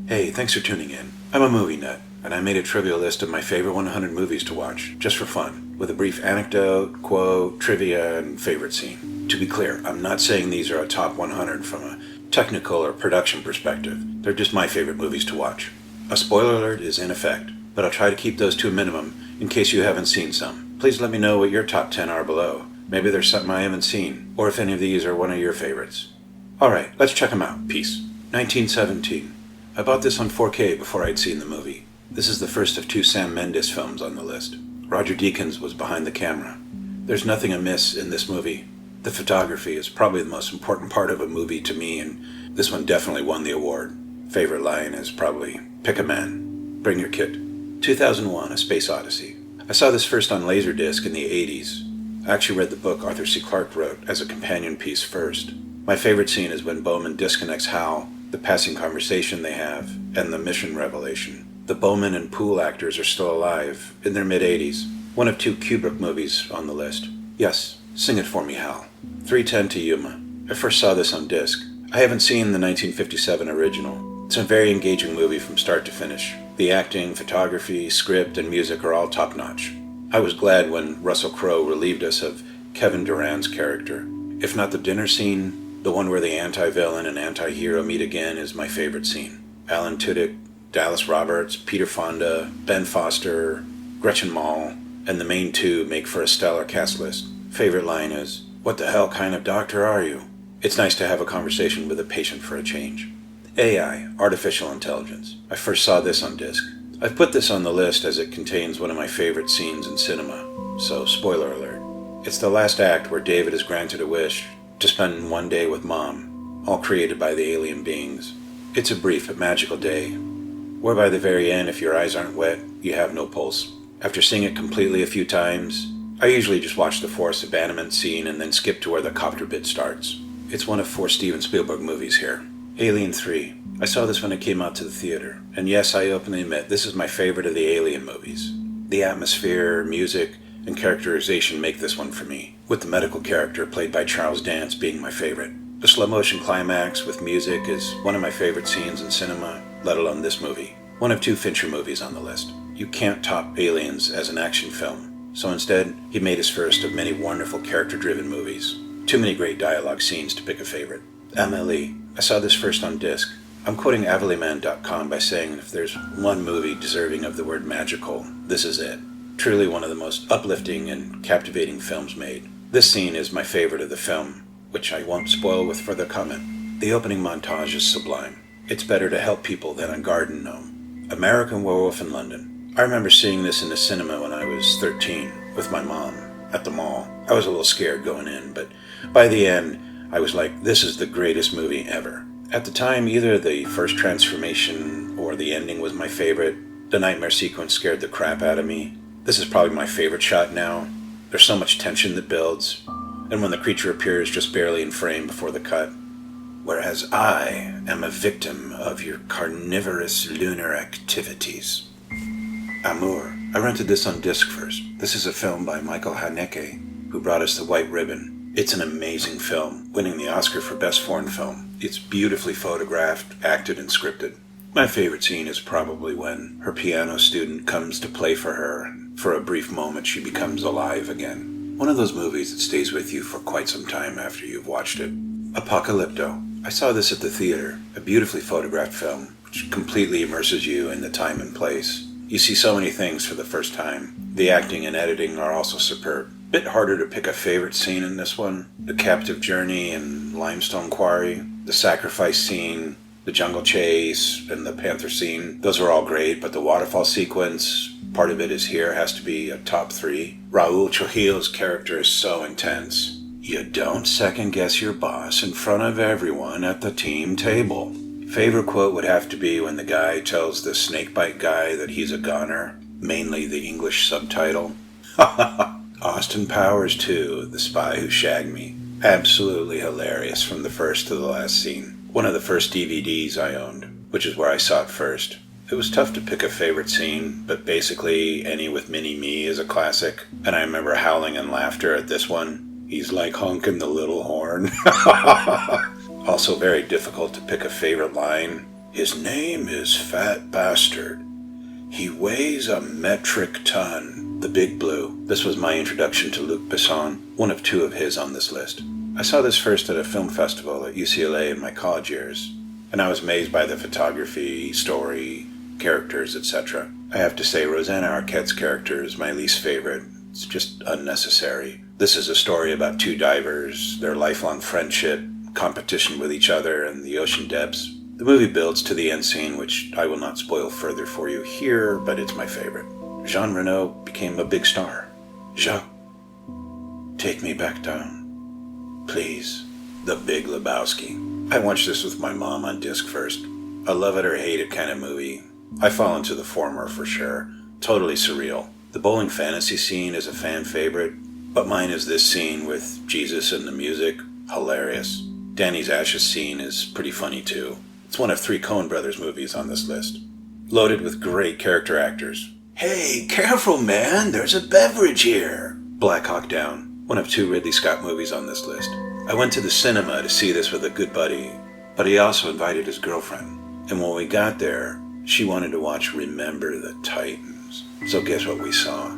Hey, thanks for tuning in. I'm a movie nut, and I made a trivia list of my favorite 100 movies to watch, just for fun, with a brief anecdote, quote, trivia, and favorite scene. To be clear, I'm not saying these are a top 100 from a technical or production perspective. They're just my favorite movies to watch. A spoiler alert is in effect, but I'll try to keep those to a minimum in case you haven't seen some. Please let me know what your top 10 are below. Maybe there's something I haven't seen, or if any of these are one of your favorites. Alright, let's check them out. Peace. 1917. I bought this on 4K before I'd seen the movie. This is the first of 2 Sam Mendes films on the list. Roger Deakins was behind the camera. There's nothing amiss in this movie. The photography is probably the most important part of a movie to me, and this one definitely won the award. Favorite line is probably, "Pick a man. Bring your kit." 2001, A Space Odyssey. I saw this first on Laserdisc in the 80s. I actually read the book Arthur C. Clarke wrote as a companion piece first. My favorite scene is when Bowman disconnects Hal, the passing conversation they have, and the mission revelation. The Bowman and Poole actors are still alive, in their mid-80s. One of 2 Kubrick movies on the list. Yes, sing it for me, Hal. 3:10 to Yuma. I first saw this on disc. I haven't seen the 1957 original. It's a very engaging movie from start to finish. The acting, photography, script, and music are all top-notch. I was glad when Russell Crowe relieved us of Kevin Durand's character. If not the dinner scene, the one where the anti-villain and anti-hero meet again is my favorite scene. Alan Tudyk, Dallas Roberts, Peter Fonda, Ben Foster, Gretchen Mol, and the main 2 make for a stellar cast list. Favorite line is, "What the hell kind of doctor are you?" It's nice to have a conversation with a patient for a change. AI, Artificial Intelligence. I first saw this on disc. I've put this on the list as it contains one of my favorite scenes in cinema, so spoiler alert. It's the last act where David is granted a wish to spend one day with Mom, all created by the alien beings. It's a brief but magical day, where by the very end, if your eyes aren't wet, you have no pulse. After seeing it completely a few times, I usually just watch the forced abandonment scene and then skip to where the copter bit starts. It's one of 4 Steven Spielberg movies here. Alien 3. I saw this when it came out to the theater, and yes, I openly admit this is my favorite of the Alien movies. The atmosphere, music, and characterization make this one for me, with the medical character played by Charles Dance being my favorite. The slow-motion climax with music is one of my favorite scenes in cinema, let alone this movie. One of 2 Fincher movies on the list. You can't top Aliens as an action film, so instead, he made his first of many wonderful character-driven movies. Too many great dialogue scenes to pick a favorite. Amélie. I saw this first on disc. I'm quoting AvalieMan.com by saying if there's one movie deserving of the word magical, this is it. Truly one of the most uplifting and captivating films made. This scene is my favorite of the film, which I won't spoil with further comment. The opening montage is sublime. It's better to help people than a garden gnome. American Werewolf in London. I remember seeing this in the cinema when I was 13 with my mom at the mall. I was a little scared going in, but by the end, I was like, this is the greatest movie ever. At the time, either the first transformation or the ending was my favorite. The nightmare sequence scared the crap out of me. This is probably my favorite shot now. There's so much tension that builds, and when the creature appears just barely in frame before the cut. Whereas I am a victim of your carnivorous lunar activities. Amour. I rented this on disc first. This is a film by Michael Haneke, who brought us The White Ribbon. It's an amazing film, winning the Oscar for Best Foreign Film. It's beautifully photographed, acted, and scripted. My favorite scene is probably when her piano student comes to play for her, and for a brief moment she becomes alive again. One of those movies that stays with you for quite some time after you've watched it. Apocalypto. I saw this at the theater, a beautifully photographed film, which completely immerses you in the time and place. You see so many things for the first time. The acting and editing are also superb. Bit harder to pick a favorite scene in this one. The captive journey and limestone quarry, the sacrifice scene, the jungle chase, and the panther scene. Those are all great, but the waterfall sequence, part of it is here, has to be a top 3. Raul Trujillo's character is so intense. You don't second guess your boss in front of everyone at the team table. Favorite quote would have to be when the guy tells the snakebite guy that he's a goner, mainly the English subtitle. Austin Powers 2, The Spy Who Shagged Me. Absolutely hilarious from the first to the last scene. One of the first DVDs I owned, which is where I saw it first. It was tough to pick a favorite scene, but basically any with Mini-Me is a classic, and I remember howling in laughter at this one. He's like honking the little horn. Also very difficult to pick a favorite line. His name is Fat Bastard. He weighs a metric ton. The Big Blue. This was my introduction to Luc Besson, one of two of his on this list. I saw this first at a film festival at UCLA in my college years, and I was amazed by the photography, story, characters, etc. I have to say, Rosanna Arquette's character is my least favorite. It's just unnecessary. This is a story about two divers, their lifelong friendship, competition with each other, and the ocean depths. The movie builds to the end scene, which I will not spoil further for you here, but it's my favorite. Jean Reno became a big star. Jacques, take me back down, please. The Big Lebowski. I watched this with my mom on disc first. A love it or hate it kind of movie. I fall into the former for sure. Totally surreal. The bowling fantasy scene is a fan favorite, but mine is this scene with Jesus and the music. Hilarious. Danny's Ashes scene is pretty funny too. It's one of 3 Coen Brothers movies on this list. Loaded with great character actors. Hey, careful man, there's a beverage here. Black Hawk Down, one of 2 Ridley Scott movies on this list. I went to the cinema to see this with a good buddy, but he also invited his girlfriend. And when we got there, she wanted to watch Remember the Titans. So guess what we saw?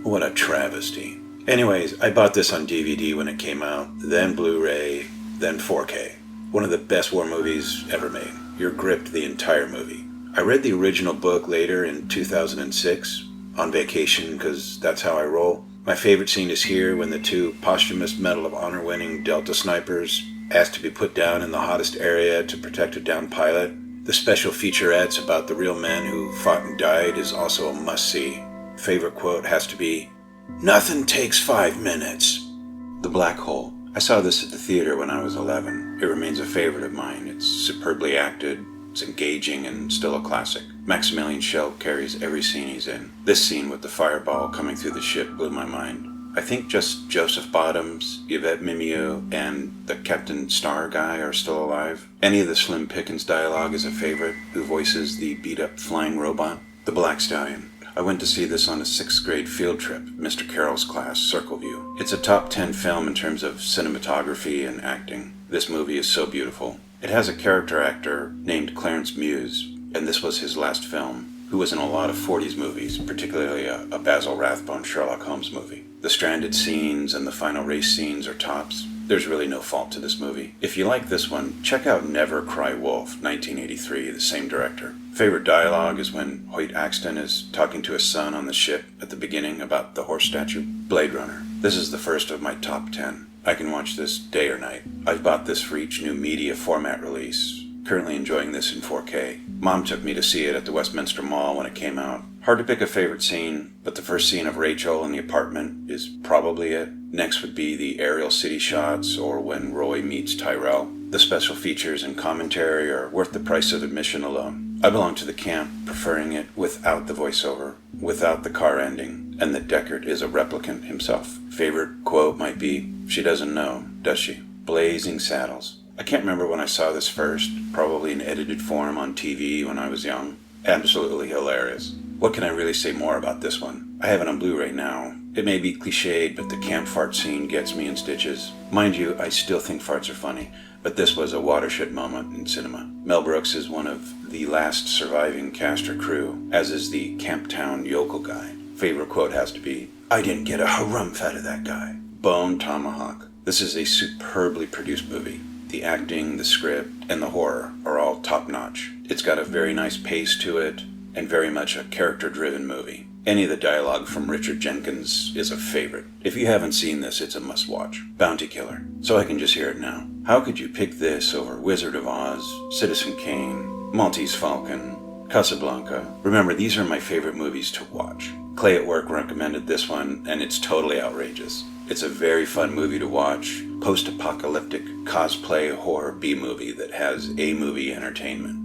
What a travesty. Anyways, I bought this on DVD when it came out, then Blu-ray, then 4K. One of the best war movies ever made. You're gripped the entire movie. I read the original book later in 2006, on vacation, because that's how I roll. My favorite scene is here when the 2 posthumous Medal of Honor winning Delta snipers asked to be put down in the hottest area to protect a downed pilot. The special featurettes about the real men who fought and died is also a must-see. Favorite quote has to be, "Nothing takes 5 minutes." The Black Hole. I saw this at the theater when I was 11. It remains a favorite of mine. It's superbly acted, it's engaging, and still a classic. Maximilian Schell carries every scene he's in. This scene with the fireball coming through the ship blew my mind. I think just Joseph Bottoms, Yvette Mimieux, and the Captain Star guy are still alive. Any of the Slim Pickens dialogue is a favorite, who voices the beat-up flying robot. The Black Stallion. I went to see this on a 6th grade field trip, Mr. Carroll's class, Circle View. It's a top 10 film in terms of cinematography and acting. This movie is so beautiful. It has a character actor named Clarence Muse, and this was his last film, who was in a lot of 40s movies, particularly a Basil Rathbone Sherlock Holmes movie. The stranded scenes and the final race scenes are tops. There's really no fault to this movie. If you like this one, check out Never Cry Wolf, 1983, the same director. Favorite dialogue is when Hoyt Axton is talking to his son on the ship at the beginning about the horse statue. Blade Runner. This is the first of my top 10. I can watch this day or night. I've bought this for each new media format release. Currently enjoying this in 4K. Mom took me to see it at the Westminster Mall when it came out. Hard to pick a favorite scene, but the first scene of Rachel in the apartment is probably it. Next would be the aerial city shots or when Roy meets Tyrell. The special features and commentary are worth the price of admission alone. I belong to the camp, preferring it without the voiceover, without the car ending, and that Deckard is a replicant himself. Favorite quote might be, "She doesn't know, does she?" Blazing Saddles. I can't remember when I saw this first, probably in edited form on TV when I was young. Absolutely hilarious. What can I really say more about this one? I have it on Blu-ray now. It may be cliched, but the camp fart scene gets me in stitches. Mind you, I still think farts are funny, but this was a watershed moment in cinema. Mel Brooks is one of the last surviving cast or crew, as is the Camptown yokel guy. Favorite quote has to be, "I didn't get a harumph out of that guy." Bone Tomahawk. This is a superbly produced movie. The acting, the script, and the horror are all top-notch. It's got a very nice pace to it, and very much a character-driven movie. Any of the dialogue from Richard Jenkins is a favorite. If you haven't seen this, it's a must-watch. Bounty Killer. So I can just hear it now. How could you pick this over Wizard of Oz, Citizen Kane, Maltese Falcon, Casablanca? Remember, these are my favorite movies to watch. Clay at Work recommended this one, and it's totally outrageous. It's a very fun movie to watch. Post-apocalyptic cosplay horror B-movie that has A-movie entertainment.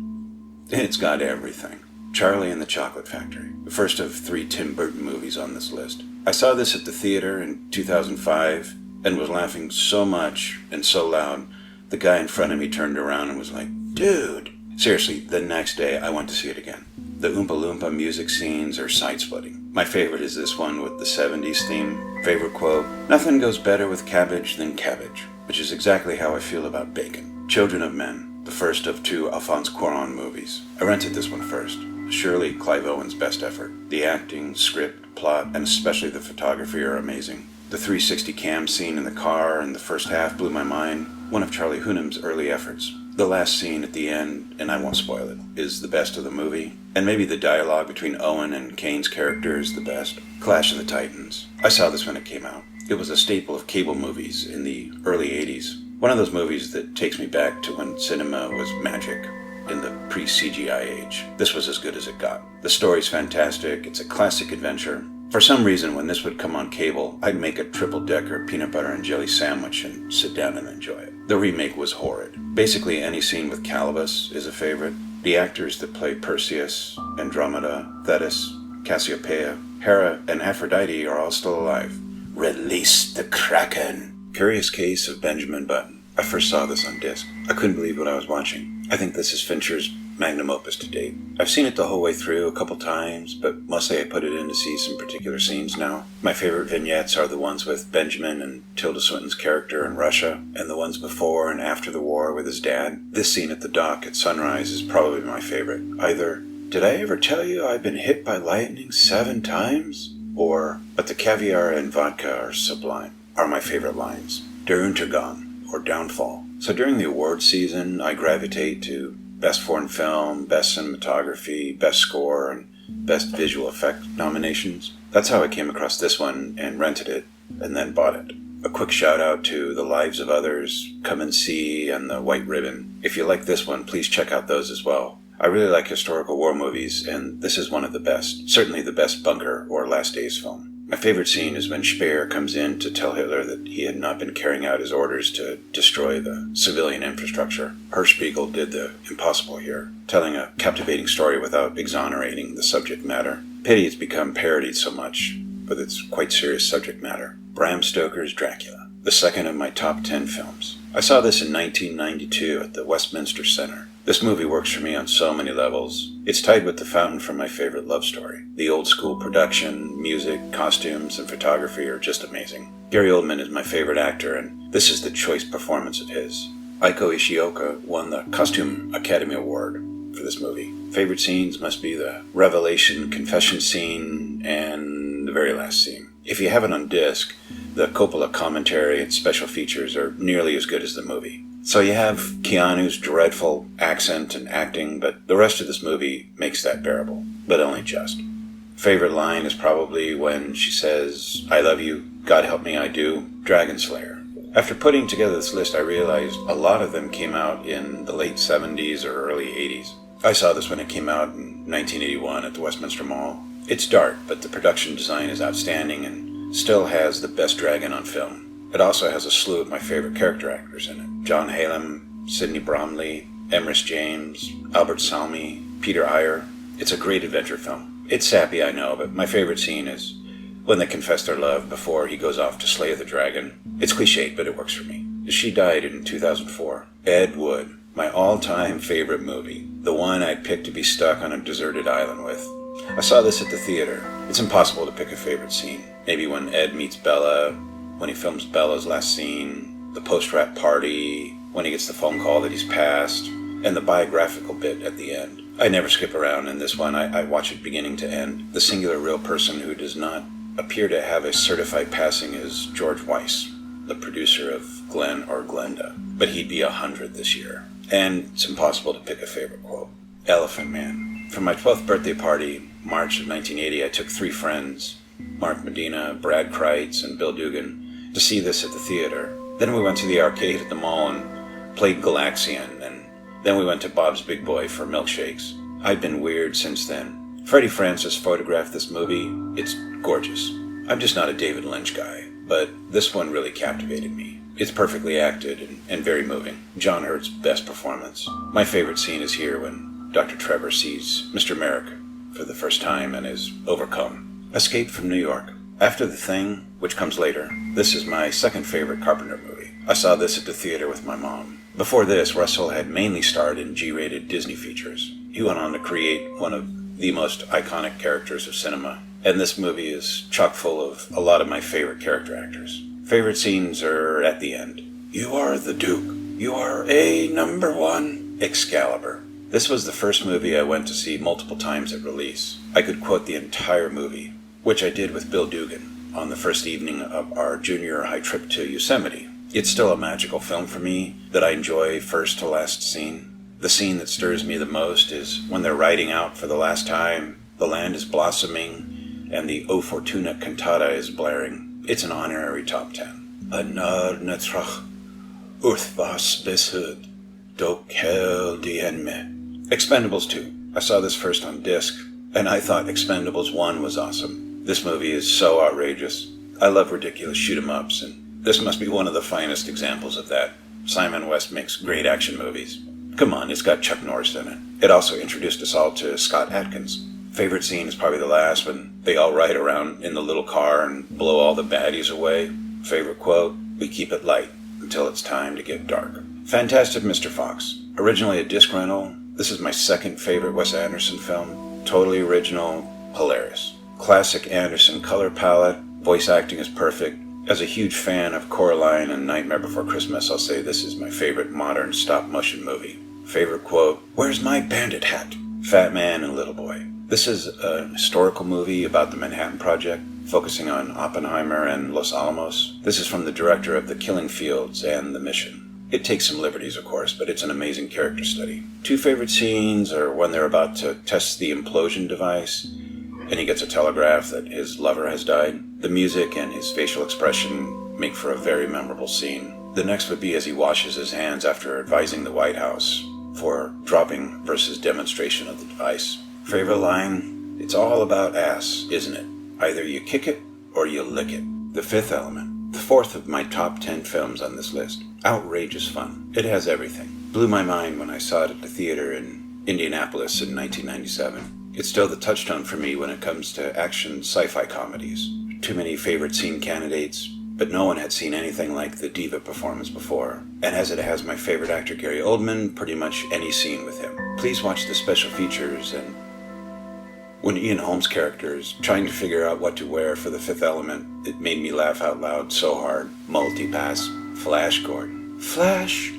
It's got everything. Charlie and the Chocolate Factory, the first of 3 Tim Burton movies on this list. I saw this at the theater in 2005 and was laughing so much and so loud, the guy in front of me turned around and was like, "Dude." Seriously, the next day I went to see it again. The Oompa Loompa music scenes are side-splitting. My favorite is this one with the 70s theme. Favorite quote, "Nothing goes better with cabbage than cabbage," which is exactly how I feel about bacon. Children of Men. the first of two Alphonse Cuarón movies. I rented this one first. Surely Clive Owen's best effort. The acting, script, plot, and especially the photography are amazing. The 360 cam scene in the car in the first half blew my mind, one of Charlie Hunnam's early efforts. The last scene at the end, and I won't spoil it, is the best of the movie. And maybe the dialogue between Owen and Kane's character is the best. Clash of the Titans. I saw this when it came out. It was a staple of cable movies in the early 80s. One of those movies that takes me back to when cinema was magic in the pre-CGI age. This was as good as it got. The story's fantastic. It's a classic adventure. For some reason, when this would come on cable, I'd make a triple-decker peanut butter and jelly sandwich and sit down and enjoy it. The remake was horrid. Basically, any scene with Calibus is a favorite. The actors that play Perseus, Andromeda, Thetis, Cassiopeia, Hera, and Aphrodite are all still alive. Release the Kraken! Curious Case of Benjamin Button. I first saw this on disc. I couldn't believe what I was watching. I think this is Fincher's magnum opus to date. I've seen it the whole way through a couple times, but mostly I put it in to see some particular scenes now. My favorite vignettes are the ones with Benjamin and Tilda Swinton's character in Russia, and the ones before and after the war with his dad. This scene at the dock at sunrise is probably my favorite. Either, "Did I ever tell you I've been hit by lightning 7 times? Or, "But the caviar and vodka are sublime," are my favorite lines. Der Untergang, or Downfall. So during the awards season, I gravitate to Best Foreign Film, Best Cinematography, Best Score, and Best Visual Effect nominations. That's how I came across this one and rented it, and then bought it. A quick shout out to The Lives of Others, Come and See, and The White Ribbon. If you like this one, please check out those as well. I really like historical war movies, and this is one of the best, certainly the best bunker or Last Days film. My favorite scene is when Speer comes in to tell Hitler that he had not been carrying out his orders to destroy the civilian infrastructure. Hirschspiegel did the impossible here, telling a captivating story without exonerating the subject matter. Pity it's become parodied so much, but it's quite serious subject matter. Bram Stoker's Dracula, the second of my top 10 films. I saw this in 1992 at the Westminster Center. This movie works for me on so many levels. It's tied with The Fountain from my favorite love story. The old school production, music, costumes, and photography are just amazing. Gary Oldman is my favorite actor, and this is the choice performance of his. Aiko Ishioka won the Costume Academy Award for this movie. Favorite scenes must be the Revelation confession scene and the very last scene. If you have it on disc, the Coppola commentary and special features are nearly as good as the movie. So you have Keanu's dreadful accent and acting, but the rest of this movie makes that bearable, but only just. Favorite line is probably when she says, "I love you, God help me I do," Dragon Slayer. After putting together this list, I realized a lot of them came out in the late 70s or early 80s. I saw this when it came out in 1981 at the Westminster Mall. It's dark, but the production design is outstanding and still has the best dragon on film. It also has a slew of my favorite character actors in it. John Halem, Sidney Bromley, Emrys James, Albert Salmi, Peter Ayer. It's a great adventure film. It's sappy, I know, but my favorite scene is when they confess their love before he goes off to slay the dragon. It's cliched, but it works for me. She died in 2004. Ed Wood, my all-time favorite movie. The one I'd pick to be stuck on a deserted island with. I saw this at the theater. It's impossible to pick a favorite scene. Maybe when Ed meets Bella, when he films Bella's last scene, the post-rap party, when he gets the phone call that he's passed, and the biographical bit at the end. I never skip around in this one. I watch it beginning to end. The singular real person who does not appear to have a certified passing is George Weiss, the producer of Glenn or Glenda, but he'd be 100 this year. And it's impossible to pick a favorite quote. Elephant Man. For my 12th birthday party, March of 1980, I took 3 friends, Mark Medina, Brad Kreitz, and Bill Dugan, to see this at the theater. Then we went to the arcade at the mall and played Galaxian, and then we went to Bob's Big Boy for milkshakes. I've been weird since then. Freddie Francis photographed this movie. It's gorgeous. I'm just not a David Lynch guy, but this one really captivated me. It's perfectly acted and very moving. John Hurt's best performance. My favorite scene is here when Dr. Trevor sees Mr. Merrick for the first time and is overcome. Escape from New York. After The Thing, which comes later, this is my second favorite Carpenter movie. I saw this at the theater with my mom. Before this, Russell had mainly starred in G-rated Disney features. He went on to create one of the most iconic characters of cinema, and this movie is chock full of a lot of my favorite character actors. Favorite scenes are at the end. "You are the Duke. You are a number one Excalibur. This was the first movie I went to see multiple times at release. I could quote the entire movie, which I did with Bill Dugan on the first evening of our junior high trip to Yosemite. It's still a magical film for me that I enjoy first to last scene. The scene that stirs me the most is when they're riding out for the last time, the land is blossoming, and the O Fortuna cantata is blaring. It's an honorary top 10. Anar netrach, urthvas beshud, do kel dienme. Expendables 2. I saw this first on disc, and I thought Expendables 1 was awesome. This movie is so outrageous. I love ridiculous shoot-em-ups, and this must be one of the finest examples of that. Simon West makes great action movies. Come on, it's got Chuck Norris in it. It also introduced us all to Scott Adkins. Favorite scene is probably the last when they all ride around in the little car and blow all the baddies away. Favorite quote, "We keep it light until it's time to get dark." Fantastic Mr. Fox. Originally a disc rental, this is my second favorite Wes Anderson film. Totally original, hilarious. Classic Anderson color palette, voice acting is perfect. As a huge fan of Coraline and Nightmare Before Christmas, I'll say this is my favorite modern stop-motion movie. Favorite quote, "Where's my bandit hat?" Fat Man and Little Boy. This is a historical movie about the Manhattan Project, focusing on Oppenheimer and Los Alamos. This is from the director of The Killing Fields and The Mission. It takes some liberties, of course, but it's an amazing character study. Two favorite scenes are when they're about to test the implosion device, and he gets a telegraph that his lover has died. The music and his facial expression make for a very memorable scene. The next would be as he washes his hands after advising the White House for dropping versus demonstration of the device. Favorite line? It's all about ass, isn't it? Either you kick it or you lick it. The Fifth Element. The fourth of my top 10 films on this list. Outrageous fun. It has everything. Blew my mind when I saw it at the theater in Indianapolis in 1997. It's still the touchstone for me when it comes to action sci-fi comedies. Too many favorite scene candidates, but no one had seen anything like the diva performance before. And as it has my favorite actor Gary Oldman, pretty much any scene with him. Please watch the special features, and when Ian Holmes' character is trying to figure out what to wear for The Fifth Element, it made me laugh out loud so hard. Multipass. Flash Gordon. Flash.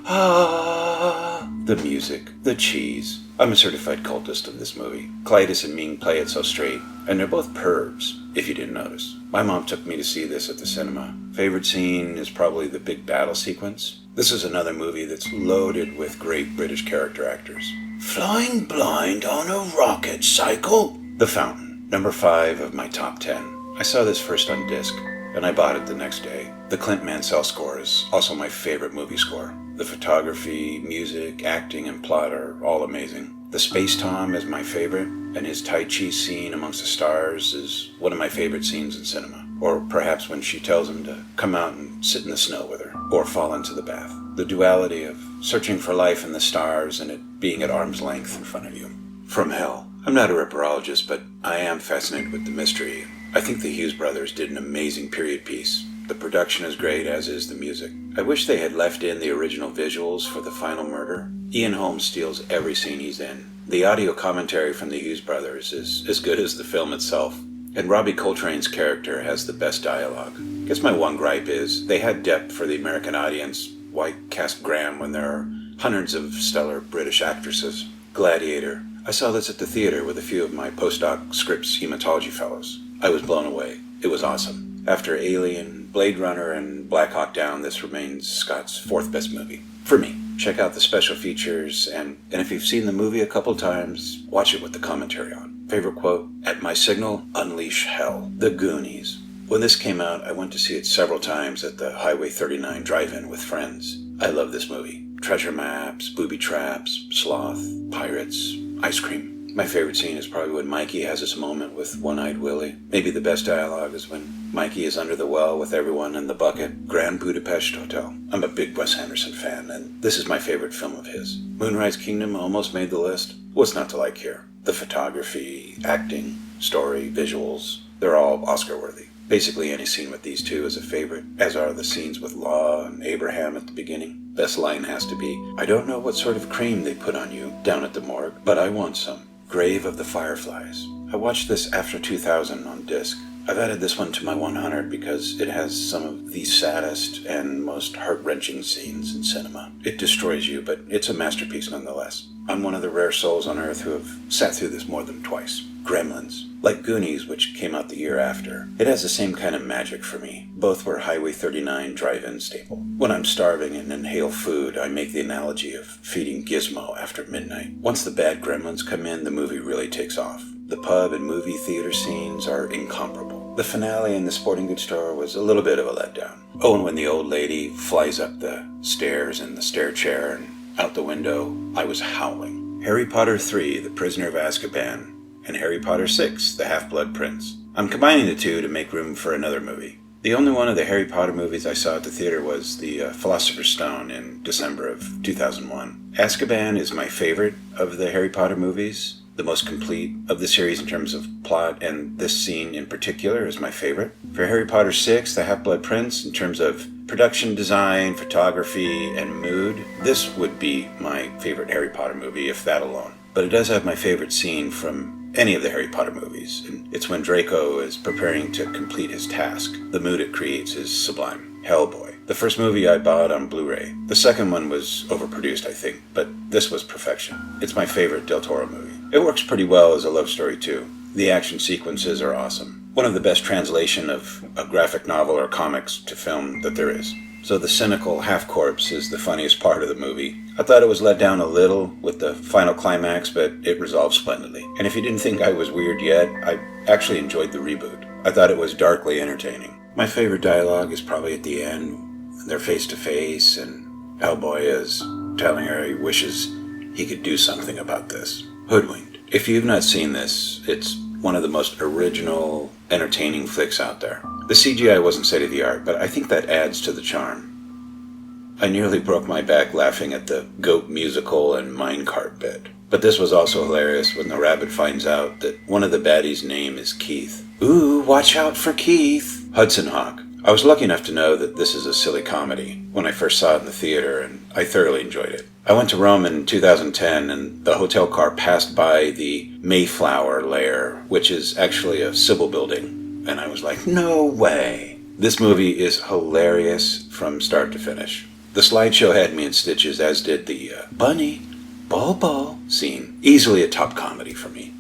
Ah. The music. The cheese. I'm a certified cultist of this movie. Clytus and Ming play it so straight, and they're both pervs, if you didn't notice. My mom took me to see this at the cinema. Favorite scene is probably the big battle sequence. This is another movie that's loaded with great British character actors. Flying blind on a rocket cycle. The Fountain, number 5 of my top 10. I saw this first on disc, and I bought it the next day. The Clint Mansell score is also my favorite movie score. The photography, music, acting, and plot are all amazing. The Space Tom is my favorite, and his Tai Chi scene amongst the stars is one of my favorite scenes in cinema. Or perhaps when she tells him to come out and sit in the snow with her, or fall into the bath. The duality of searching for life in the stars and it being at arm's length in front of you. From Hell. I'm not a ripperologist, but I am fascinated with the mystery. I think the Hughes brothers did an amazing period piece. The production is great, as is the music. I wish they had left in the original visuals for the final murder. Ian Holmes steals every scene he's in. The audio commentary from the Hughes brothers is as good as the film itself. And Robbie Coltrane's character has the best dialogue. Guess my one gripe is, they had depth for the American audience. Why cast Graham when there are hundreds of stellar British actresses? Gladiator. I saw this at the theater with a few of my postdoc Scripps hematology fellows. I was blown away. It was awesome. After Alien, Blade Runner, and Black Hawk Down, this remains Scott's 4th best movie. For me. Check out the special features, and if you've seen the movie a couple times, watch it with the commentary on. Favorite quote? At my signal, unleash hell. The Goonies. When this came out, I went to see it several times at the Highway 39 drive-in with friends. I love this movie. Treasure maps, booby traps, sloth, pirates, ice cream. My favorite scene is probably when Mikey has his moment with One-Eyed Willie. Maybe the best dialogue is when Mikey is under the well with everyone in the bucket. Grand Budapest Hotel. I'm a big Wes Anderson fan, and this is my favorite film of his. Moonrise Kingdom almost made the list. What's not to like here? The photography, acting, story, visuals, they're all Oscar-worthy. Basically any scene with these two is a favorite, as are the scenes with Law and Abraham at the beginning. Best line has to be, I don't know what sort of cream they put on you down at the morgue, but I want some. Grave of the Fireflies. I watched this after 2000 on disc. I've added this one to my 100 because it has some of the saddest and most heart-wrenching scenes in cinema. It destroys you, but it's a masterpiece nonetheless. I'm one of the rare souls on Earth who have sat through this more than twice. Gremlins. Like Goonies, which came out the year after. It has the same kind of magic for me. Both were Highway 39 drive-in staple. When I'm starving and inhale food, I make the analogy of feeding Gizmo after midnight. Once the bad gremlins come in, the movie really takes off. The pub and movie theater scenes are incomparable. The finale in the sporting goods store was a little bit of a letdown. Oh, and when the old lady flies up the stairs in the stair chair and out the window, I was howling. Harry Potter 3, The Prisoner of Azkaban, and Harry Potter 6, The Half-Blood Prince. I'm combining the two to make room for another movie. The only one of the Harry Potter movies I saw at the theater was The Philosopher's Stone in December of 2001. Azkaban is my favorite of the Harry Potter movies, the most complete of the series in terms of plot, and this scene in particular is my favorite. For Harry Potter 6, The Half-Blood Prince, in terms of production design, photography, and mood, this would be my favorite Harry Potter movie, if that alone. But it does have my favorite scene from any of the Harry Potter movies, and it's when Draco is preparing to complete his task. The mood it creates is sublime. Hellboy, the first movie I bought on Blu-ray. The second one was overproduced, I think, but this was perfection. It's my favorite Del Toro movie. It works pretty well as a love story, too. The action sequences are awesome. One of the best translation of a graphic novel or comics to film that there is. So the cynical half-corpse is the funniest part of the movie. I thought it was let down a little with the final climax, but it resolved splendidly. And if you didn't think I was weird yet, I actually enjoyed the reboot. I thought it was darkly entertaining. My favorite dialogue is probably at the end, when they're face-to-face, and Hellboy is telling her he wishes he could do something about this. Hoodwinked. If you've not seen this, it's one of the most original, entertaining flicks out there. The CGI wasn't state-of-the-art, but I think that adds to the charm. I nearly broke my back laughing at the goat musical and minecart bit. But this was also hilarious when the rabbit finds out that one of the baddies' name is Keith. Ooh, watch out for Keith! Hudson Hawk. I was lucky enough to know that this is a silly comedy when I first saw it in the theater, and I thoroughly enjoyed it. I went to Rome in 2010, and the hotel car passed by the Mayflower Lair, which is actually a Sybil building, and I was like, no way! This movie is hilarious from start to finish. The slideshow had me in stitches, as did the bunny, ball scene. Easily a top comedy for me.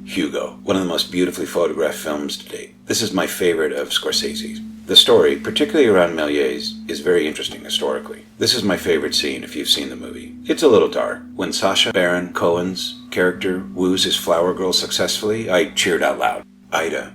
Hugo, one of the most beautifully photographed films to date. This is my favorite of Scorsese's. The story, particularly around Méliès, is very interesting historically. This is my favorite scene if you've seen the movie. It's a little dark. When Sacha Baron Cohen's character woos his flower girl successfully, I cheered out loud. Ida.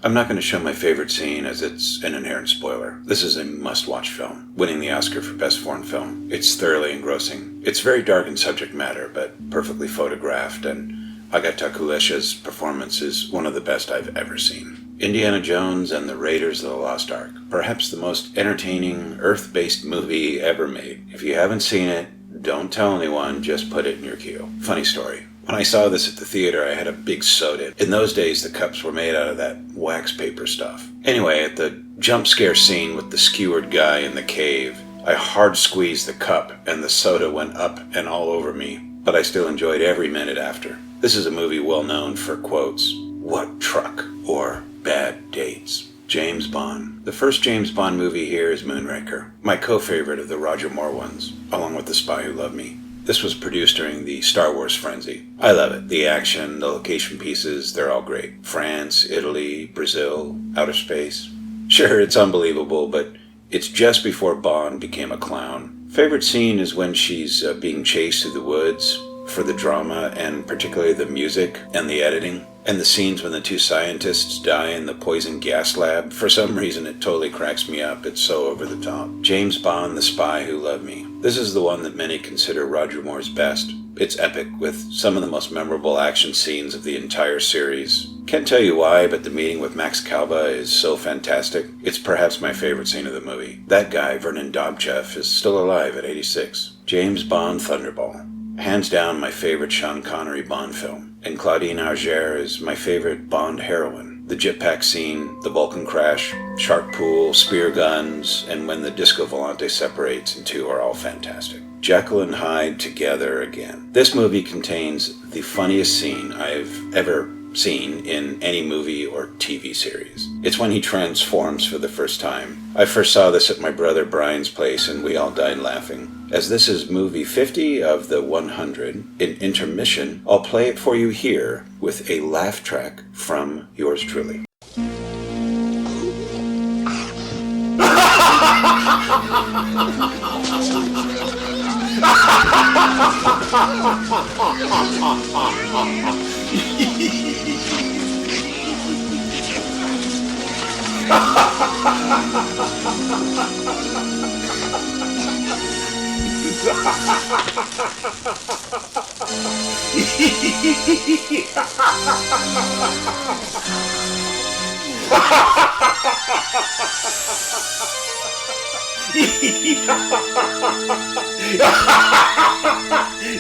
I'm not going to show my favorite scene as it's an inherent spoiler. This is a must-watch film, winning the Oscar for Best Foreign Film. It's thoroughly engrossing. It's very dark in subject matter, but perfectly photographed, and Agatha Kulesha's performance is one of the best I've ever seen. Indiana Jones and the Raiders of the Lost Ark. Perhaps the most entertaining, Earth-based movie ever made. If you haven't seen it, don't tell anyone, just put it in your queue. Funny story. When I saw this at the theater, I had a big soda. In those days, the cups were made out of that wax paper stuff. Anyway, at the jump scare scene with the skewered guy in the cave, I hard squeezed the cup and the soda went up and all over me, but I still enjoyed every minute after. This is a movie well known for quotes, "What truck?" or "Bad dates." James Bond. The first James Bond movie here is Moonraker, my co-favorite of the Roger Moore ones, along with The Spy Who Loved Me. This was produced during the Star Wars frenzy. I love it. The action, the location pieces, they're all great. France, Italy, Brazil, outer space. Sure, it's unbelievable, but it's just before Bond became a clown. Favorite scene is when she's being chased through the woods for the drama, and particularly the music and the editing. And the scenes when the two scientists die in the poison gas lab. For some reason, it totally cracks me up. It's so over the top. James Bond, The Spy Who Loved Me. This is the one that many consider Roger Moore's best. It's epic, with some of the most memorable action scenes of the entire series. Can't tell you why, but the meeting with Max Calba is so fantastic. It's perhaps my favorite scene of the movie. That guy, Vernon Dobchev, is still alive at 86. James Bond Thunderball. Hands down my favorite Sean Connery Bond film. And Claudine Auger is my favorite Bond heroine. The jetpack scene, the Vulcan crash, shark pool, spear guns, and when the Disco Volante separates in two are all fantastic. Jekyll and Hyde together again. This movie contains the funniest scene I've ever scene in any movie or TV series. It's when he transforms for the first time. I first saw this at my brother Brian's place and we all died laughing. As this is movie 50 of the 100, in intermission, I'll play it for you here with a laugh track from yours truly.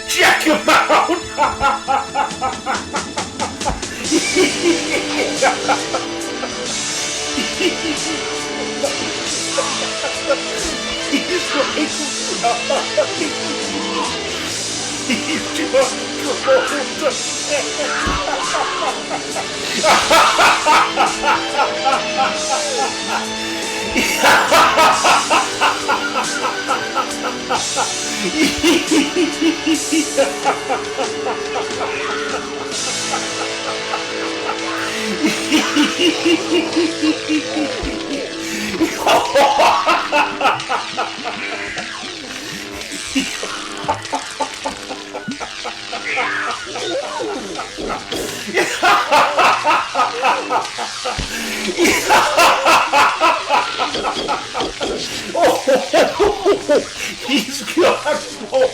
Check him out! He's got more!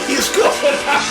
He's going out!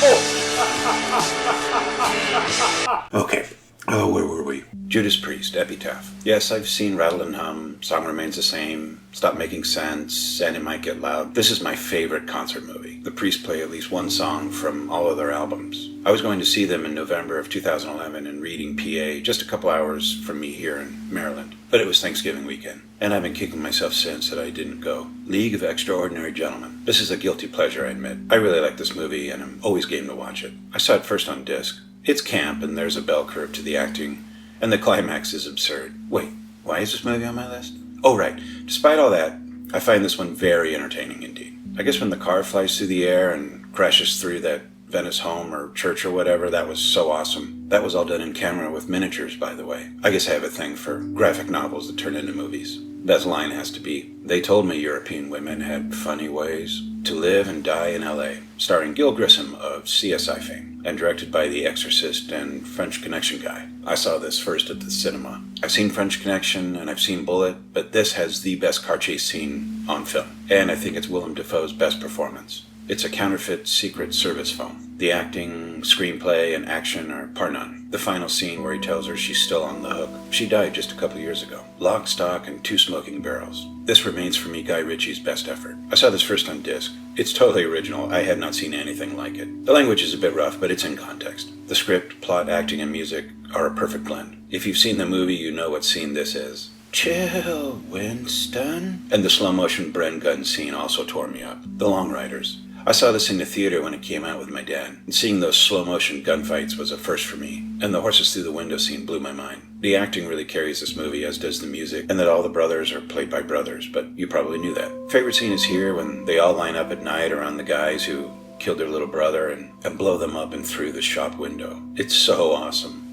Okay. Oh, where were we? Judas Priest, Epitaph. Yes, I've seen Rattle and Hum, Song Remains the Same, Stop Making Sense, and It Might Get Loud. This is my favorite concert movie. The Priest play at least one song from all of their albums. I was going to see them in November of 2011 in Reading, PA, just a couple hours from me here in Maryland. But it was Thanksgiving weekend, and I've been kicking myself since that I didn't go. League of Extraordinary Gentlemen. This is a guilty pleasure, I admit. I really like this movie, and I'm always game to watch it. I saw it first on disc. It's camp, and there's a bell curve to the acting, and the climax is absurd. Wait, why is this movie on my list? Oh, right. Despite all that, I find this one very entertaining indeed. I guess when the car flies through the air and crashes through that Venice home or church or whatever, that was so awesome. That was all done in camera with miniatures, by the way. I guess I have a thing for graphic novels that turn into movies. Best line has to be, "They told me European women had funny ways to live and die in LA," starring Gil Grissom of CSI fame, and directed by The Exorcist and French Connection guy. I saw this first at the cinema. I've seen French Connection and I've seen Bullet, but this has the best car chase scene on film, and I think it's Willem Dafoe's best performance. It's a counterfeit Secret Service phone. The acting, screenplay, and action are par none. The final scene where he tells her she's still on the hook. She died just a couple years ago. Lock, stock, and 2 smoking barrels. This remains for me Guy Ritchie's best effort. I saw this first on disc. It's totally original. I had not seen anything like it. The language is a bit rough, but it's in context. The script, plot, acting, and music are a perfect blend. If you've seen the movie, you know what scene this is. Chill, Winston. And the slow-motion Bren gun scene also tore me up. The Long Riders. I saw this in the theater when it came out with my dad, and seeing those slow-motion gunfights was a first for me, and the horses through the window scene blew my mind. The acting really carries this movie, as does the music, and that all the brothers are played by brothers, but you probably knew that. Favorite scene is here when they all line up at night around the guys who killed their little brother and blow them up and through the shop window. It's so awesome.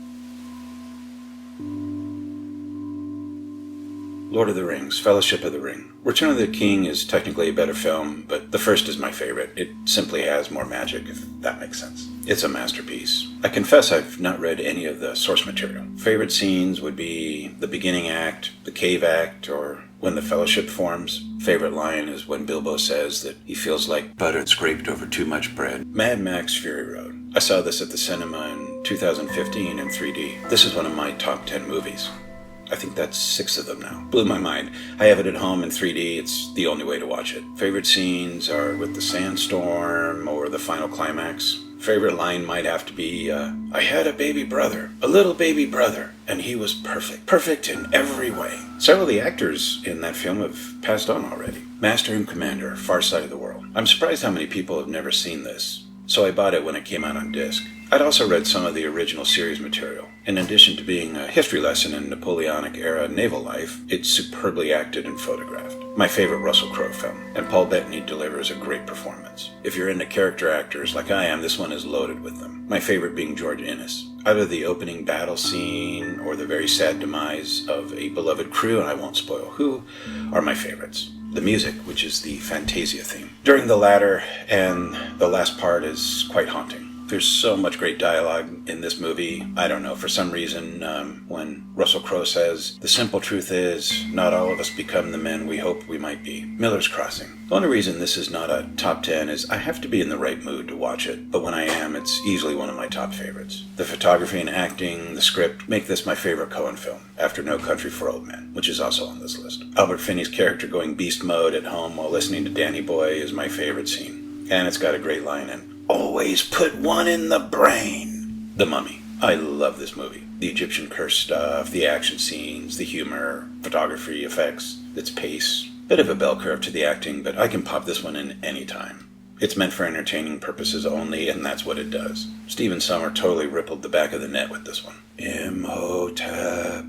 Lord of the Rings, Fellowship of the Ring. Return of the King is technically a better film, but the first is my favorite. It simply has more magic, if that makes sense. It's a masterpiece. I confess I've not read any of the source material. Favorite scenes would be the beginning act, the cave act, or when the Fellowship forms. Favorite line is when Bilbo says that he feels like butter scraped over too much bread. Mad Max Fury Road. I saw this at the cinema in 2015 in 3D. This is one of my top 10 movies. I think that's 6 of them now. Blew my mind. I have it at home in 3D. It's the only way to watch it. Favorite scenes are with the sandstorm or the final climax. Favorite line might have to be, I had a baby brother, a little baby brother, and he was perfect. Perfect in every way. Several of the actors in that film have passed on already. Master and Commander, Far Side of the World. I'm surprised how many people have never seen this, so I bought it when it came out on disc. I'd also read some of the original series material. In addition to being a history lesson in Napoleonic-era naval life, it's superbly acted and photographed. My favorite Russell Crowe film, and Paul Bettany delivers a great performance. If you're into character actors like I am, this one is loaded with them. My favorite being George Innes. Either the opening battle scene or the very sad demise of a beloved crew, and I won't spoil who, are my favorites. The music, which is the Fantasia theme. During the latter and the last part is quite haunting. There's so much great dialogue in this movie. I don't know, for some reason, when Russell Crowe says, the simple truth is, not all of us become the men we hope we might be. Miller's Crossing. The only reason this is not a top 10 is I have to be in the right mood to watch it, but when I am, it's easily one of my top favorites. The photography and acting, the script, make this my favorite Coen film, after No Country for Old Men, which is also on this list. Albert Finney's character going beast mode at home while listening to Danny Boy is my favorite scene. And it's got a great line in always put one in the brain. The Mummy. I love this movie. The Egyptian curse stuff, the action scenes, the humor, photography, effects, its pace. Bit of a bell curve to the acting, but I can pop this one in any time. It's meant for entertaining purposes only, and that's what it does. Stephen Sommer totally rippled the back of the net with this one. Imhotep,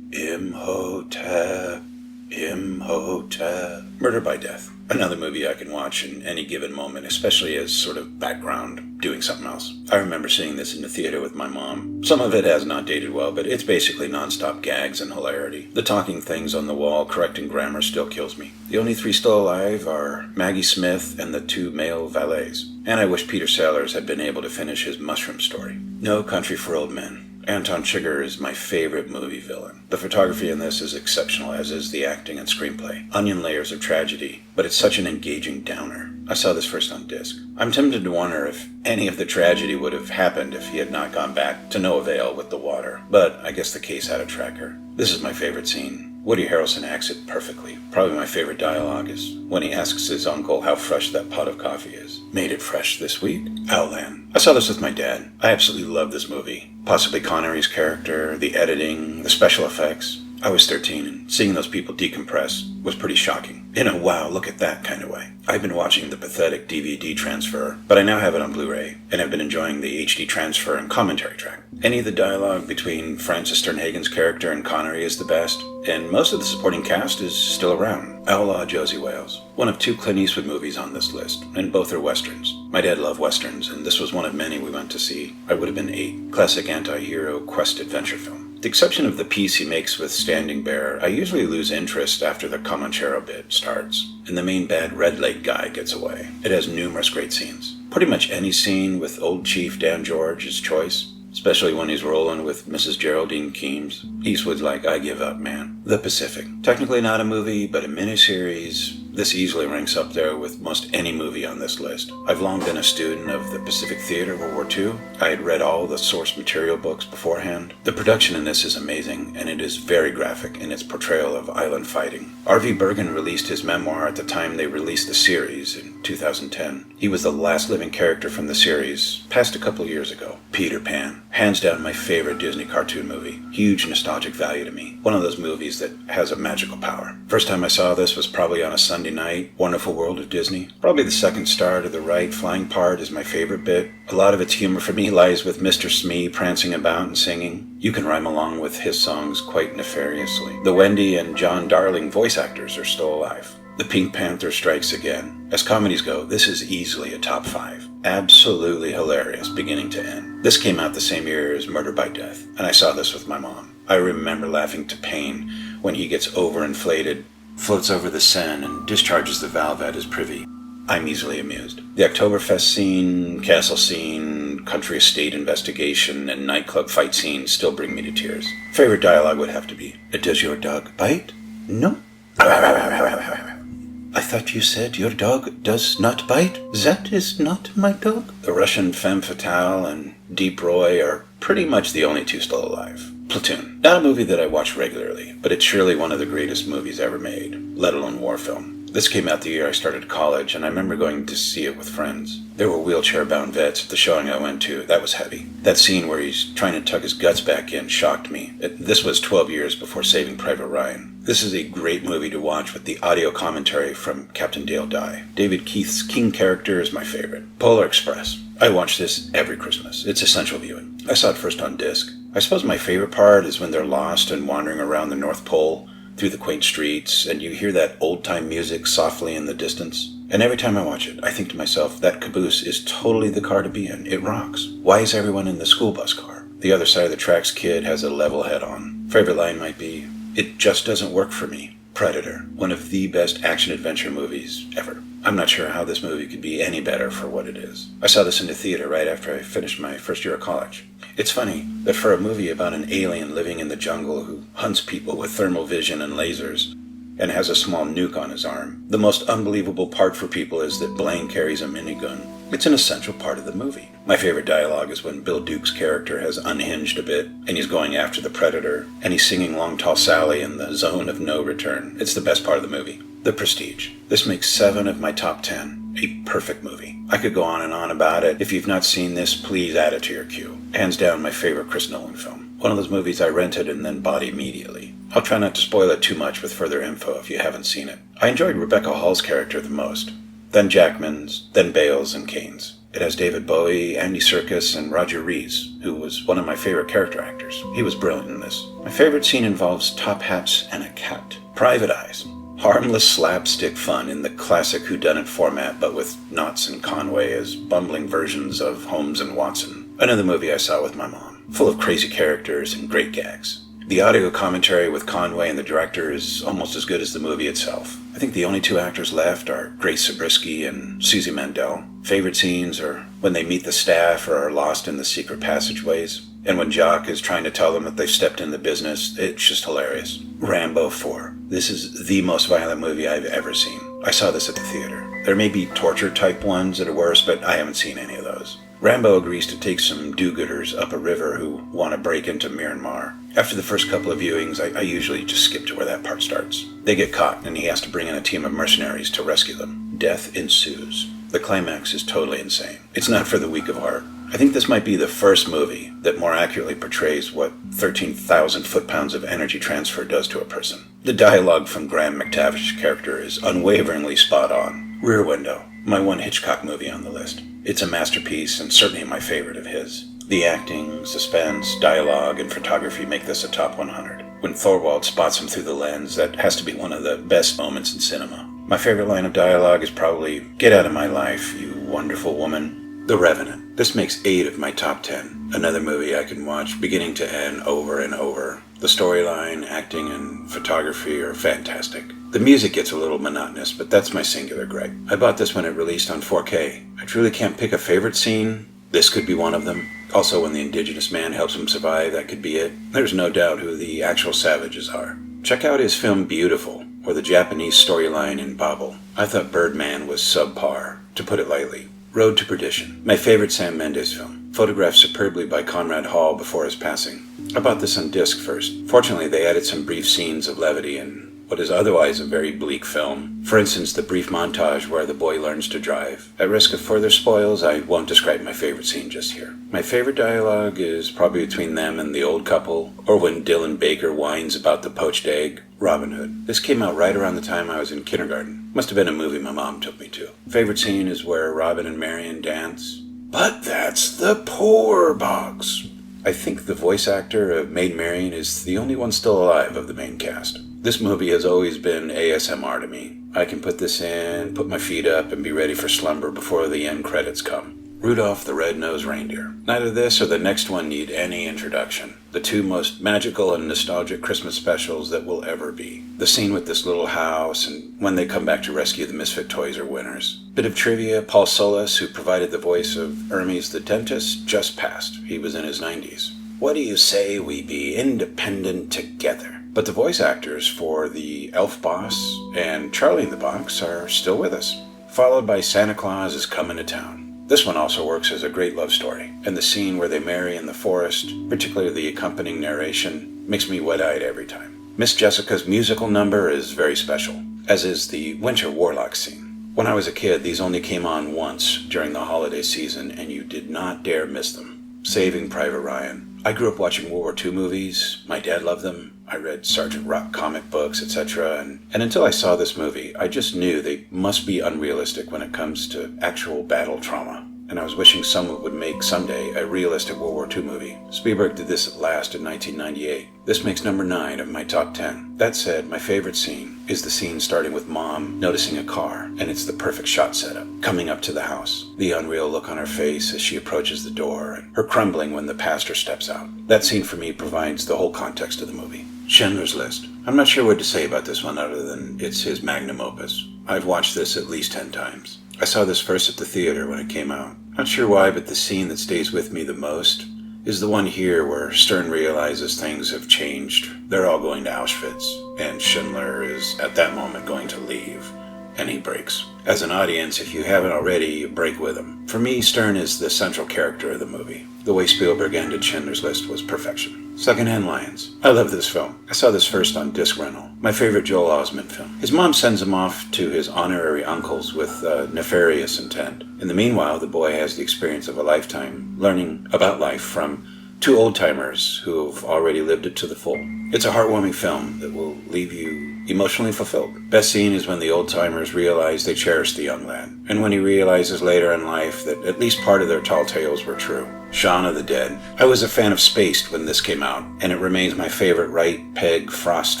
Imhotep, Imhotep. Murder by Death. Another movie I can watch in any given moment, especially as sort of background doing something else. I remember seeing this in the theater with my mom. Some of it has not dated well, but it's basically non-stop gags and hilarity. The talking things on the wall correcting grammar still kills me. The only 3 still alive are Maggie Smith and the 2 male valets. And I wish Peter Sellers had been able to finish his mushroom story. No Country for Old Men. Anton Chigurh is my favorite movie villain. The photography in this is exceptional, as is the acting and screenplay. Onion layers of tragedy, but it's such an engaging downer. I saw this first on disc. I'm tempted to wonder if any of the tragedy would have happened if he had not gone back to no avail with the water, but I guess the case had a tracker. This is my favorite scene. Woody Harrelson acts it perfectly. Probably my favorite dialogue is when he asks his uncle how fresh that pot of coffee is. Made it fresh this week? Outland. I saw this with my dad. I absolutely love this movie. Possibly Connery's character, the editing, the special effects. I was 13, and seeing those people decompress was pretty shocking. In a wow, look at that kind of way. I've been watching the pathetic DVD transfer, but I now have it on Blu-ray, and have been enjoying the HD transfer and commentary track. Any of the dialogue between Francis Sternhagen's character and Connery is the best, and most of the supporting cast is still around. Outlaw Josie Wales. One of 2 Clint Eastwood movies on this list, and both are westerns. My dad loved westerns, and this was one of many we went to see. I would have been 8. Classic anti-hero quest adventure film. With the exception of the piece he makes with Standing Bear, I usually lose interest after the Comanchero bit starts, and the main bad Red Lake guy gets away. It has numerous great scenes. Pretty much any scene with old Chief Dan George is choice, especially when he's rolling with Mrs. Geraldine Keams. Eastwood's like, I give up, man. The Pacific. Technically not a movie, but a miniseries. This easily ranks up there with most any movie on this list. I've long been a student of the Pacific Theater World War II. I had read all the source material books beforehand. The production in this is amazing, and it is very graphic in its portrayal of island fighting. R.V. Bergen released his memoir at the time they released the series in 2010. He was the last living character from the series, passed a couple years ago. Peter Pan. Hands down my favorite Disney cartoon movie. Huge nostalgic value to me. One of those movies that has a magical power. First time I saw this was probably on a Sunday night. Wonderful World of Disney. Probably the second star to the right flying part is my favorite bit. A lot of its humor for me lies with Mr. Smee prancing about and singing. You can rhyme along with his songs quite nefariously. The Wendy and John Darling voice actors are still alive. The Pink Panther strikes again. As comedies go, this is easily a top 5. Absolutely hilarious beginning to end. This came out the same year as Murder by Death, and I saw this with my mom. I remember laughing to pain when he gets overinflated, floats over the Seine, and discharges the valve at his privy. I'm easily amused. The Oktoberfest scene, castle scene, country estate investigation, and nightclub fight scenes still bring me to tears. Favorite dialogue would have to be, "Does your dog bite?" "No." "I thought you said your dog does not bite? That is not my dog." The Russian femme fatale and Deep Roy are pretty much the only two still alive. Platoon. Not a movie that I watch regularly, but it's surely one of the greatest movies ever made, let alone war film. This came out the year I started college, and I remember going to see it with friends. There were wheelchair-bound vets at the showing I went to. That was heavy. That scene where he's trying to tuck his guts back in shocked me. This was 12 years before Saving Private Ryan. This is a great movie to watch with the audio commentary from Captain Dale Dye. David Keith's King character is my favorite. Polar Express. I watch this every Christmas. It's essential viewing. I saw it first on disc. I suppose my favorite part is when they're lost and wandering around the North Pole through the quaint streets, and you hear that old-time music softly in the distance. And every time I watch it, I think to myself, that caboose is totally the car to be in. It rocks. Why is everyone in the school bus car? The other side of the tracks kid has a level head on. Favorite line might be, "It just doesn't work for me." Predator, one of the best action-adventure movies ever. I'm not sure how this movie could be any better for what it is. I saw this in the theater right after I finished my first year of college. It's funny that for a movie about an alien living in the jungle who hunts people with thermal vision and lasers and has a small nuke on his arm, the most unbelievable part for people is that Blaine carries a minigun. It's an essential part of the movie. My favorite dialogue is when Bill Duke's character has unhinged a bit and he's going after the Predator and he's singing Long Tall Sally in the zone of no return. It's the best part of the movie. The Prestige. This makes 7 of my top 10. A perfect movie. I could go on and on about it. If you've not seen this, please add it to your queue. Hands down my favorite Chris Nolan film. One of those movies I rented and then bought immediately. I'll try not to spoil it too much with further info if you haven't seen it. I enjoyed Rebecca Hall's character the most. Then Jackman's, then Bale's and Kane's. It has David Bowie, Andy Serkis, and Roger Rees, who was one of my favorite character actors. He was brilliant in this. My favorite scene involves top hats and a cat. Private Eyes. Harmless slapstick fun in the classic whodunit format, but with Knotts and Conway as bumbling versions of Holmes and Watson. Another movie I saw with my mom, full of crazy characters and great gags. The audio commentary with Conway and the director is almost as good as the movie itself. I think the only 2 actors left are Grace Zabriskie and Susie Mandel. Favorite scenes are when they meet the staff or are lost in the secret passageways, and when Jock is trying to tell them that they've stepped in the business. It's just hilarious. Rambo 4. This is the most violent movie I've ever seen. I saw this at the theater. There may be torture-type ones that are worse, but I haven't seen any of those. Rambo agrees to take some do-gooders up a river who want to break into Myanmar. After the first couple of viewings, I usually just skip to where that part starts. They get caught, and he has to bring in a team of mercenaries to rescue them. Death ensues. The climax is totally insane. It's not for the weak of heart. I think this might be the first movie that more accurately portrays what 13,000 foot-pounds of energy transfer does to a person. The dialogue from Graham McTavish's character is unwaveringly spot on. Rear Window, my one Hitchcock movie on the list. It's a masterpiece and certainly my favorite of his. The acting, suspense, dialogue, and photography make this a top 100. When Thorwald spots him through the lens, that has to be one of the best moments in cinema. My favorite line of dialogue is probably, "Get out of my life, you wonderful woman." The Revenant. This makes 8 of my top 10. Another movie I can watch beginning to end over and over. The storyline, acting, and photography are fantastic. The music gets a little monotonous, but that's my singular gripe. I bought this when it released on 4K. I truly can't pick a favorite scene. This could be one of them. Also, when the indigenous man helps him survive, that could be it. There's no doubt who the actual savages are. Check out his film Beautiful, or the Japanese storyline in Babel. I thought Birdman was subpar, to put it lightly. Road to Perdition, my favorite Sam Mendes film, photographed superbly by Conrad Hall before his passing. I bought this on disc first. Fortunately, they added some brief scenes of levity in what is otherwise a very bleak film. For instance, the brief montage where the boy learns to drive. At risk of further spoils, I won't describe my favorite scene just here. My favorite dialogue is probably between them and the old couple, or when Dylan Baker whines about the poached egg. Robin Hood. This came out right around the time I was in kindergarten. Must have been a movie my mom took me to. Favorite scene is where Robin and Marion dance. But that's the poor box. I think the voice actor of Maid Marian is the only one still alive of the main cast. This movie has always been ASMR to me. I can put this in, put my feet up, and be ready for slumber before the end credits come. Rudolph the Red-Nosed Reindeer. Neither this or the next one need any introduction. The two most magical and nostalgic Christmas specials that will ever be. The scene with this little house and when they come back to rescue the misfit toys are winners. Bit of trivia, Paul Solis, who provided the voice of Hermes the dentist, just passed. He was in his 90s. What do you say we be independent together? But the voice actors for the Elf Boss and Charlie in the Box are still with us. Followed by Santa Claus is Coming to Town. This one also works as a great love story, and the scene where they marry in the forest, particularly the accompanying narration, makes me wet-eyed every time. Miss Jessica's musical number is very special, as is the Winter Warlock scene. When I was a kid, these only came on once during the holiday season, and you did not dare miss them. Saving Private Ryan. I grew up watching World War II movies. My dad loved them. I read Sergeant Rock comic books, etc. And until I saw this movie, I just knew they must be unrealistic when it comes to actual battle trauma. And I was wishing someone would make someday a realistic World War II movie. Spielberg did this at last in 1998. This makes number 9 of my top 10. That said, my favorite scene is the scene starting with Mom noticing a car, and it's the perfect shot setup, coming up to the house. The unreal look on her face as she approaches the door, and her crumbling when the pastor steps out. That scene for me provides the whole context of the movie. Schindler's List. I'm not sure what to say about this one other than it's his magnum opus. I've watched this at least 10 times. I saw this first at the theater when it came out. Not sure why, but the scene that stays with me the most is the one here where Stern realizes things have changed. They're all going to Auschwitz, and Schindler is at that moment going to leave, and he breaks. As an audience, if you haven't already, you break with him. For me, Stern is the central character of the movie. The way Spielberg ended Schindler's List was perfection. Secondhand Lions. I love this film. I saw this first on disc rental. My favorite Joel Osment film. His mom sends him off to his honorary uncles with nefarious intent. In the meanwhile, the boy has the experience of a lifetime, learning about life from two old-timers who have already lived it to the full. It's a heartwarming film that will leave you emotionally fulfilled. Best scene is when the old-timers realize they cherish the young lad, and when he realizes later in life that at least part of their tall tales were true. Shaun of the Dead. I was a fan of Spaced when this came out, and it remains my favorite Wright Pegg Frost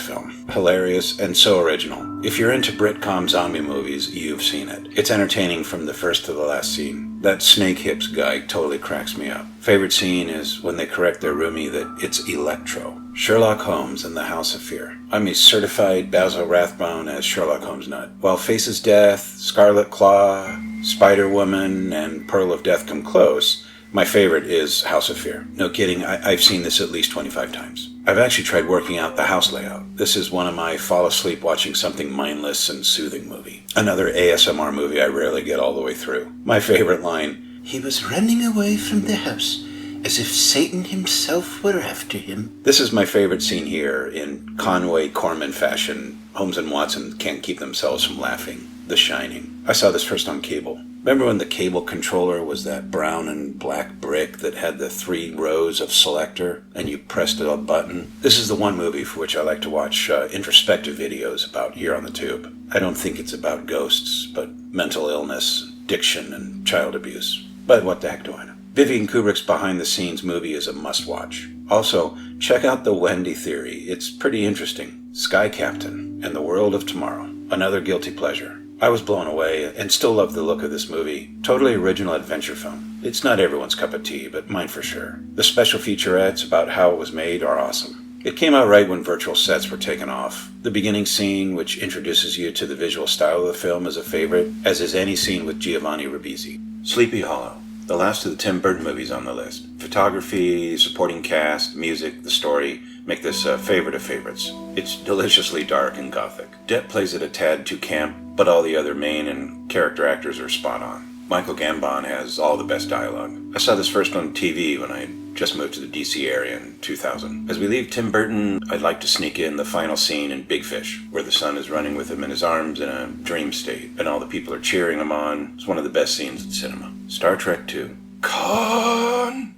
film. Hilarious and so original. If you're into Britcom zombie movies, you've seen it. It's entertaining from the first to the last scene. That Snake Hips guy totally cracks me up. Favorite scene is when they correct their roomie that it's Electro. Sherlock Holmes and the House of Fear. I'm a certified Basil Rathbone as Sherlock Holmes nut. While Faces Death, Scarlet Claw, Spider-Woman, and Pearl of Death come close, my favorite is House of Fear. No kidding, I've seen this at least 25 times. I've actually tried working out the house layout. This is one of my fall asleep watching something mindless and soothing movie. Another ASMR movie I rarely get all the way through. My favorite line, "He was running away from the house, as if Satan himself were after him." This is my favorite scene here in Conway Corman fashion. Holmes and Watson can't keep themselves from laughing. The Shining. I saw this first on cable. Remember when the cable controller was that brown and black brick that had the 3 rows of selector and you pressed a button? This is the one movie for which I like to watch introspective videos about here on the tube. I don't think it's about ghosts, but mental illness, addiction, and child abuse. But what the heck do I know? Vivian Kubrick's behind-the-scenes movie is a must-watch. Also, check out The Wendy Theory. It's pretty interesting. Sky Captain and the World of Tomorrow. Another guilty pleasure. I was blown away and still love the look of this movie. Totally original adventure film. It's not everyone's cup of tea, but mine for sure. The special featurettes about how it was made are awesome. It came out right when virtual sets were taken off. The beginning scene, which introduces you to the visual style of the film, is a favorite, as is any scene with Giovanni Ribisi. Sleepy Hollow. The last of the Tim Burton movies on the list. Photography, supporting cast, music, the story make this a favorite of favorites. It's deliciously dark and gothic. Depp plays it a tad too camp, but all the other main and character actors are spot on. Michael Gambon has all the best dialogue. I saw this first on TV when I just moved to the DC area in 2000. As we leave Tim Burton, I'd like to sneak in the final scene in Big Fish, where the son is running with him in his arms in a dream state, and all the people are cheering him on. It's one of the best scenes in cinema. Star Trek II. Khan!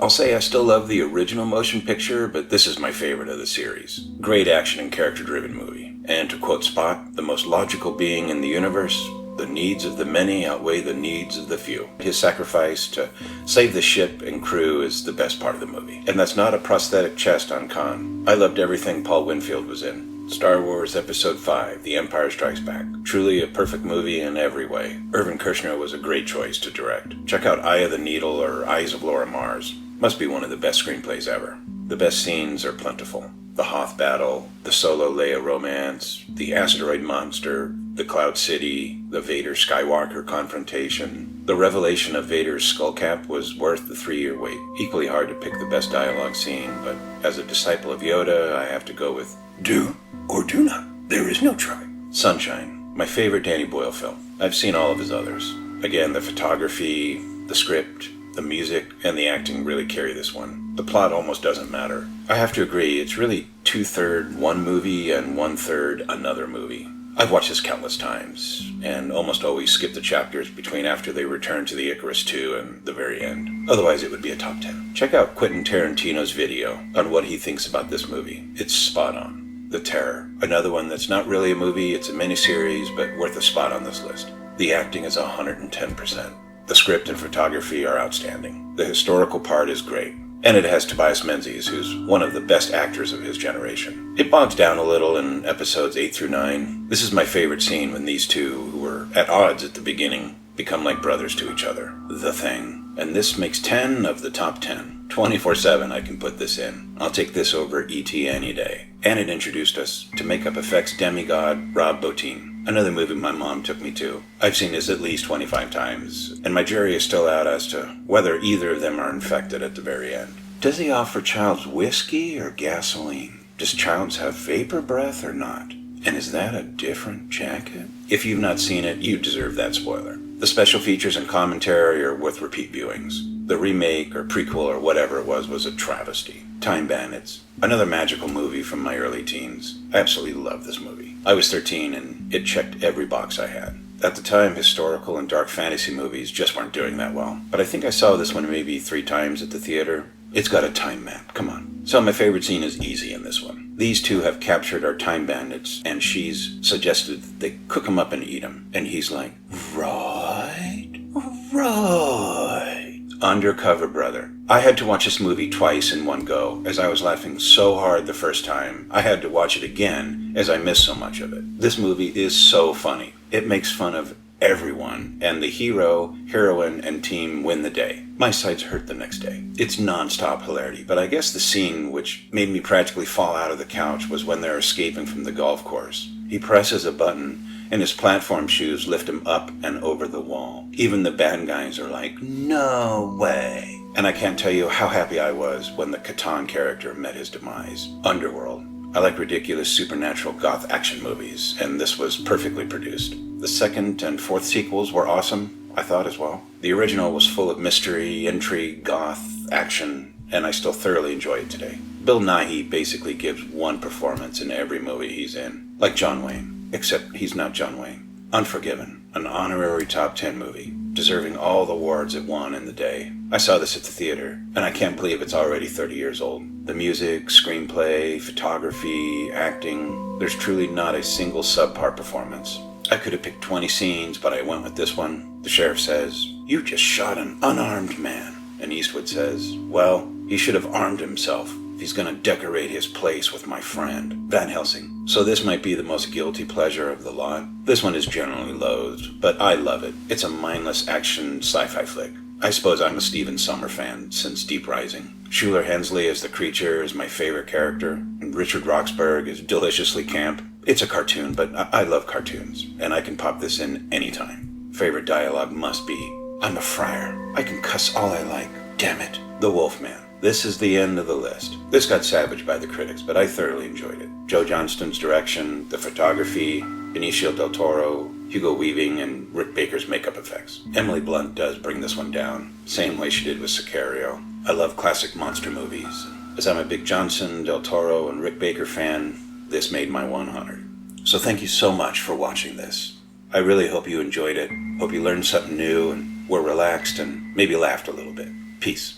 I'll say I still love the original motion picture, but this is my favorite of the series. Great action and character-driven movie. And to quote Spock, the most logical being in the universe, the needs of the many outweigh the needs of the few. His sacrifice to save the ship and crew is the best part of the movie. And that's not a prosthetic chest on Khan. I loved everything Paul Winfield was in. Star Wars Episode 5, The Empire Strikes Back. Truly a perfect movie in every way. Irvin Kershner was a great choice to direct. Check out Eye of the Needle or Eyes of Laura Mars. Must be one of the best screenplays ever. The best scenes are plentiful. The Hoth battle, the Solo Leia romance, the asteroid monster, the Cloud City, the Vader-Skywalker confrontation. The revelation of Vader's skullcap was worth the 3-year wait. Equally hard to pick the best dialogue scene, but as a disciple of Yoda, I have to go with do or do not. There is no try. Sunshine, my favorite Danny Boyle film. I've seen all of his others. Again, the photography, the script, the music, and the acting really carry this one. The plot almost doesn't matter. I have to agree, it's really 2/3 one movie and 1/3 another movie. I've watched this countless times, and almost always skip the chapters between after they return to the Icarus II and the very end. Otherwise, it would be a top 10. Check out Quentin Tarantino's video on what he thinks about this movie. It's spot on. The Terror. Another one that's not really a movie, it's a miniseries, but worth a spot on this list. The acting is 110%. The script and photography are outstanding. The historical part is great. And it has Tobias Menzies, who's one of the best actors of his generation. It bogs down a little in episodes 8 through 9. This is my favorite scene when these two, who were at odds at the beginning, become like brothers to each other. The Thing. And this makes 10 of the top 10. 24/7 I can put this in. I'll take this over E.T. any day. And it introduced us to makeup effects demigod Rob Bottin. Another movie my mom took me to. I've seen this at least 25 times, and my jury is still out as to whether either of them are infected at the very end. Does he offer Childs whiskey or gasoline? Does Childs have vapor breath or not? And is that a different jacket? If you've not seen it, you deserve that spoiler. The special features and commentary are worth repeat viewings. The remake or prequel or whatever it was a travesty. Time Bandits. Another magical movie from my early teens. I absolutely love this movie. I was 13 and it checked every box I had. At the time, historical and dark fantasy movies just weren't doing that well. But I think I saw this one maybe 3 times at the theater. It's got a time map, come on. So my favorite scene is easy in this one. These two have captured our time bandits, and she's suggested that they cook them up and eat them. And he's like, right. Undercover brother. I had to watch this movie twice in one go, as I was laughing so hard the first time, I had to watch it again, as I missed so much of it. This movie is so funny. It makes fun of everyone, and the hero, heroine, and team win the day. My sides hurt the next day. It's non-stop hilarity, but I guess the scene which made me practically fall out of the couch was when they're escaping from the golf course. He presses a button, and his platform shoes lift him up and over the wall. Even the bad guys are like, no way. And I can't tell you how happy I was when the Catan character met his demise. Underworld. I like ridiculous supernatural goth action movies, and this was perfectly produced. The second and fourth sequels were awesome, I thought as well. The original was full of mystery, intrigue, goth, action, and I still thoroughly enjoy it today. Bill Nighy basically gives one performance in every movie he's in, like John Wayne. Except he's not John Wayne. Unforgiven, an honorary top 10 movie, deserving all the awards it won in the day. I saw this at the theater, and I can't believe it's already 30 years old. The music, screenplay, photography, acting, there's truly not a single subpar performance. I could have picked 20 scenes, but I went with this one. The sheriff says, "You just shot an unarmed man." And Eastwood says, "Well, he should have armed himself if he's going to decorate his place with my friend." Van Helsing. So this might be the most guilty pleasure of the lot. This one is generally loathed, but I love it. It's a mindless action sci-fi flick. I suppose I'm a Stephen Sommer fan since Deep Rising. Shuler Hensley as the creature is my favorite character, and Richard Roxburgh is deliciously camp. It's a cartoon, but I love cartoons, and I can pop this in anytime. Favorite dialogue must be, "I'm a friar. I can cuss all I like. Damn it." The Wolfman. This is the end of the list. This got savaged by the critics, but I thoroughly enjoyed it. Joe Johnston's direction, the photography, Benicio del Toro, Hugo Weaving, and Rick Baker's makeup effects. Emily Blunt does bring this one down, same way she did with Sicario. I love classic monster movies. As I'm a big Johnson, del Toro, and Rick Baker fan, this made my 100. So thank you so much for watching this. I really hope you enjoyed it. Hope you learned something new and were relaxed and maybe laughed a little bit. Peace.